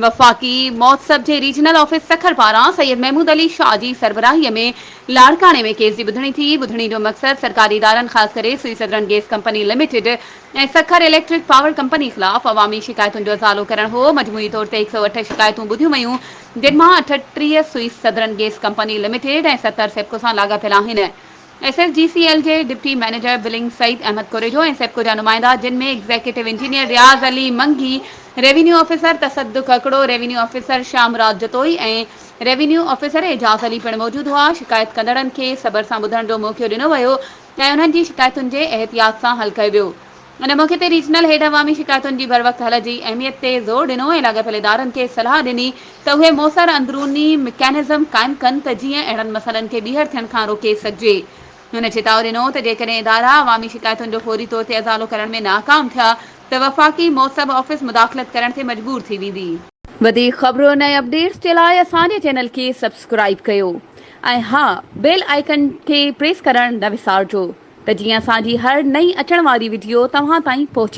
वफ़ाक़ी महोत्सव जे regional office Sukkur पारां सैयद महमूद अली शाह जी सरबराहीअ में लाड़काने में केस जी ॿुधणी थी। ॿुधणी जो मक़सद सरकारी इदारनि ख़ासि करे सुई सदरन गैस कंपनी लिमिटेड ऐं सखर इलेक्ट्रिक पावर कंपनी ख़िलाफ़ अवामी शिकायतुनि जो इज़ालो करणु हो। मजमूई तौर ते 108 शिकायतूं ॿुधियूं वयूं, जिन मां 38 सुई सदरन गैस कंपनी लिमिटेड ऐं 70 सेप्को सां लाॻापियल आहिनि। SSGCL जे deputy manager billing Saeed Ahmed Kurejo ऐं सेप्को जा नुमाइंदा, जिन में executive engineer Riaz Ali Mangi, revenue officer Tasadduq Kakro, revenue officer Shamraj Jatoi ऐं रेवेन्यू ऑफिसर एजाज़ अली पिणु मौजूदु हुआ। शिकायत कंदड़नि खे सबर सां ॿुधण जो मौक़ो ॾिनो वियो ऐं उन्हनि जी शिकायतुनि जे एहतियात सां हल कयो वियो। इन मौक़े ते रीजनल हेड अवामी शिकायतुनि जी बरवक़्त हल जी अहमियत ते ज़ोर ॾिनो ऐं लाॻापियल इदारनि खे सलाह ॾिनी त उहे मौसर अंदरूनी मैकेनिज़्म क़ाइमु कनि त जीअं अहिड़नि मसइलनि खे ॿीहर थियण खां रोके सघिजे। हुन चेताव ॾिनो त जेकॾहिं इदारा अवामी शिकायतुनि जो फौरी तौर ते इज़ालो करण में नाकाम थिया त वफ़ाक़ी महोत्सव ऑफिस मुदाख़लत करण ते मजबूर थी वेंदी। वधीक ख़बरुनि ऐं अपडेट्स जे लाइ असांजे चैनल खे सब्सक्राइब कयो ऐं हा, बेल आइकन खे प्रेस करणु न विसारिजो त जीअं असांजी हर नई अचण वारी वीडियो तव्हां ताईं पहुची